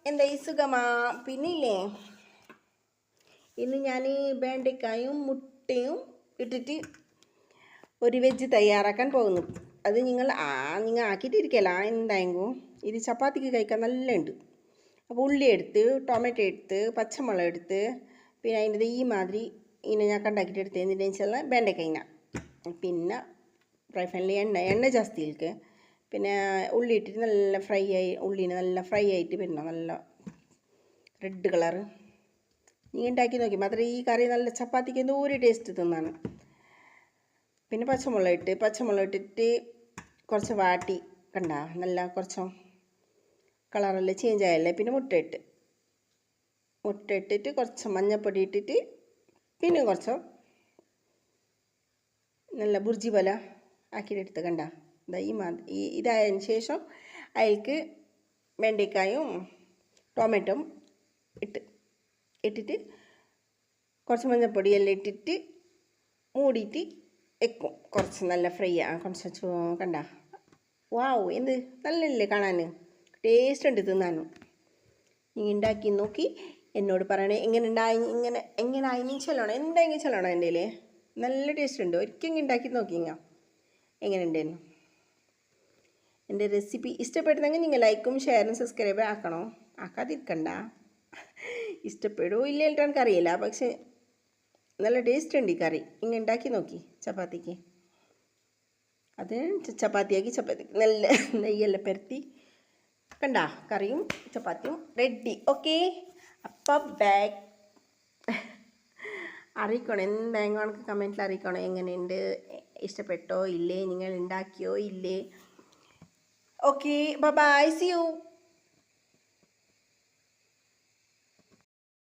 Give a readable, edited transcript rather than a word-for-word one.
എന്താ ഈ സുഖമാ? പിന്നില്ലേ, ഇന്ന് ഞാൻ വെണ്ടയ്ക്കായും മുട്ടയും ഇട്ടിട്ട് ഒരു വെജ് തയ്യാറാക്കാൻ പോകുന്നു. അത് നിങ്ങൾ ആക്കിയിട്ടിരിക്കല എന്തായെങ്കിലും ഇത് ചപ്പാത്തിക്ക് കഴിക്കാൻ നല്ല ഉണ്ട്. അപ്പോൾ ഉള്ളി എടുത്ത്, ടൊമാറ്റോ എടുത്ത്, പച്ചമുളക് എടുത്ത്, പിന്നെ അതിൻ്റെ ഈ മാതിരി ഇങ്ങനെ ഞാൻ കണ്ടാക്കിയിട്ട് എടുത്ത് എന്നിട്ട് വെച്ചാൽ വെണ്ടയ്ക്കയിന, പിന്നെ ഫ്രൈ പാനിൽ എണ്ണ ജാസ്തി ഇരിക്കുക, പിന്നെ ഉള്ളി ഇട്ടിട്ട് നല്ല ഫ്രൈ ആയി, ഉള്ളിനെ നല്ല ഫ്രൈ ആയിട്ട് പിന്നെ നല്ല റെഡ് കളറ് നീ ഉണ്ടാക്കി നോക്കി മാത്രം ഈ കറി നല്ല ചപ്പാത്തിക്ക് എന്തോ ഒരു ടേസ്റ്റ് തിന്നാണ്. പിന്നെ പച്ചമുളക് ഇട്ടിട്ട് കുറച്ച് വാട്ടി കണ്ട നല്ല കുറച്ച് കളറെല്ലാം ചേഞ്ച് ആയല്ലേ. പിന്നെ മുട്ട ഇട്ടിട്ട് കുറച്ച് മഞ്ഞൾപ്പൊടി ഇട്ടിട്ട് പിന്നെ കുറച്ച് നല്ല ബുർജി പോലെ ആക്കിയിട്ടെടുത്ത് കണ്ട ഇതായതിന് ശേഷം അതിലേക്ക് വെണ്ടയ്ക്കായും ടൊമാറ്റോയും ഇട്ടിട്ട് കുറച്ച് മഞ്ഞൾപ്പൊടി എല്ലാം ഇട്ടിട്ട് മൂടിയിട്ട് വെക്കും. കുറച്ച് നല്ല ഫ്രൈ കുറച്ച് കണ്ട വാവ് എന്ത് നല്ലല്ലേ കാണാൻ, ടേസ്റ്റ് ഉണ്ട് തിന്നാനും. നീ ഉണ്ടാക്കി നോക്കി എന്നോട് പറയണേ എങ്ങനെയായി ചെല്ലണം, എന്തായെങ്കിലും ചെല്ലണം. എൻ്റെ നല്ല ടേസ്റ്റ് ഉണ്ട്. ഒരിക്കലും ഉണ്ടാക്കി നോക്കിങ്ങ എങ്ങനെ ഉണ്ടായിരുന്നു. എൻ്റെ റെസിപ്പി ഇഷ്ടപ്പെടുന്നെങ്കിൽ നിങ്ങൾ ലൈക്കും ഷെയറും സബ്സ്ക്രൈബ് ആക്കണോ, ആക്കാതിരിക്കണ്ട. ഇഷ്ടപ്പെടുമോ ഇല്ല എനിക്കറിയില്ല, പക്ഷെ നല്ല ടേസ്റ്റ് ഉണ്ട് ഈ കറി. ഇങ്ങനെ ഉണ്ടാക്കി നോക്കി ചപ്പാത്തിക്ക്. അത് ചപ്പാത്തി നല്ല നെയ്യെല്ലാം പരത്തി കണ്ട കറിയും ചപ്പാത്തിയും റെഡി. ഓക്കെ, അപ്പം ബാക്ക് അറിയിക്കണം, എന്തായെങ്കിലും എനിക്ക് കമൻറ്റിൽ അറിയിക്കണം എങ്ങനെയുണ്ട്, ഇഷ്ടപ്പെട്ടോ ഇല്ലേ, നിങ്ങൾ ഉണ്ടാക്കിയോ ഇല്ലേ. Okay, bye, see U.